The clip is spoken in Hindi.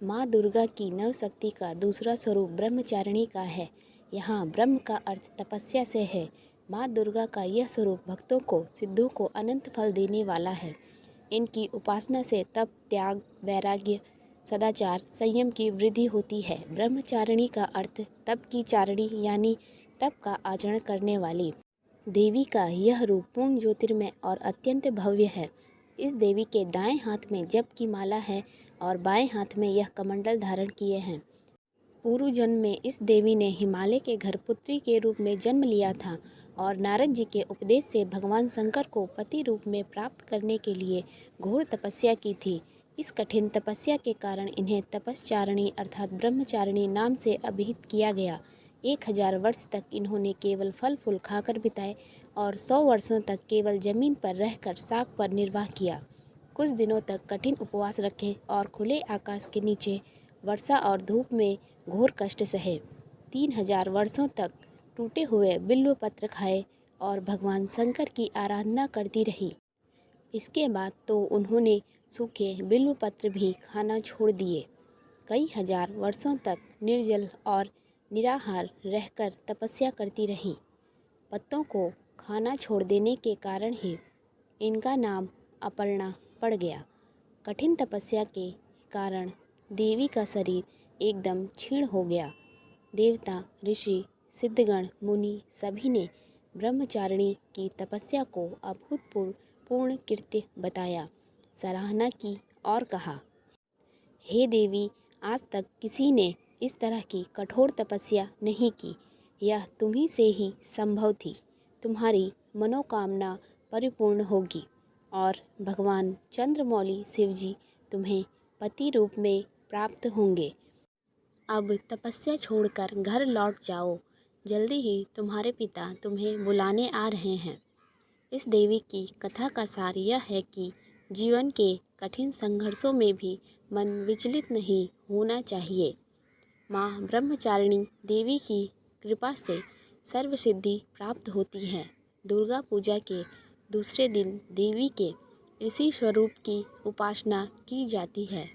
माँ दुर्गा की नवशक्ति का दूसरा स्वरूप ब्रह्मचारिणी का है। यहाँ ब्रह्म का अर्थ तपस्या से है। माँ दुर्गा का यह स्वरूप भक्तों को, सिद्धों को अनंत फल देने वाला है। इनकी उपासना से तप, त्याग, वैराग्य, सदाचार, संयम की वृद्धि होती है। ब्रह्मचारिणी का अर्थ तप की चारिणी यानी तप का आचरण करने वाली। देवी का यह रूप पूर्ण ज्योतिर्मय और अत्यंत भव्य है। इस देवी के दाएं हाथ में जप की माला है और बाएं हाथ में यह कमंडल धारण किए हैं। पूर्व जन्म में इस देवी ने हिमालय के घर पुत्री के रूप में जन्म लिया था और नारद जी के उपदेश से भगवान शंकर को पति रूप में प्राप्त करने के लिए घोर तपस्या की थी। इस कठिन तपस्या के कारण इन्हें तपस्चारिणी अर्थात ब्रह्मचारिणी नाम से अभिहित किया गया। 1000 वर्ष तक इन्होंने केवल फल फूल खाकर बिताए और 100 वर्षों तक केवल जमीन पर रहकर साग पर निर्वाह किया। कुछ दिनों तक कठिन उपवास रखे और खुले आकाश के नीचे वर्षा और धूप में घोर कष्ट सहे। 3000 वर्षों तक टूटे हुए बिल्व पत्र खाए और भगवान शंकर की आराधना करती रही। इसके बाद तो उन्होंने सूखे बिल्व पत्र भी खाना छोड़ दिए। कई हजार वर्षों तक निर्जल और निराहार रहकर तपस्या करती रहीं। पत्तों को खाना छोड़ देने के कारण ही इनका नाम अपर्णा पड़ गया। कठिन तपस्या के कारण देवी का शरीर एकदम क्षीण हो गया। देवता, ऋषि, सिद्धगण, मुनि सभी ने ब्रह्मचारिणी की तपस्या को अभूतपूर्व पूर्ण कृत्य बताया, सराहना की और कहा, हे देवी, आज तक किसी ने इस तरह की कठोर तपस्या नहीं की। यह तुम्ही से ही संभव थी। तुम्हारी मनोकामना परिपूर्ण होगी और भगवान चंद्रमौली शिवजी तुम्हें पति रूप में प्राप्त होंगे। अब तपस्या छोड़कर घर लौट जाओ। जल्दी ही तुम्हारे पिता तुम्हें बुलाने आ रहे हैं। इस देवी की कथा का सार यह है कि जीवन के कठिन संघर्षों में भी मन विचलित नहीं होना चाहिए। माँ ब्रह्मचारिणी देवी की कृपा से सर्वसिद्धि प्राप्त होती है। दुर्गा पूजा के दूसरे दिन देवी के इसी स्वरूप की उपासना की जाती है।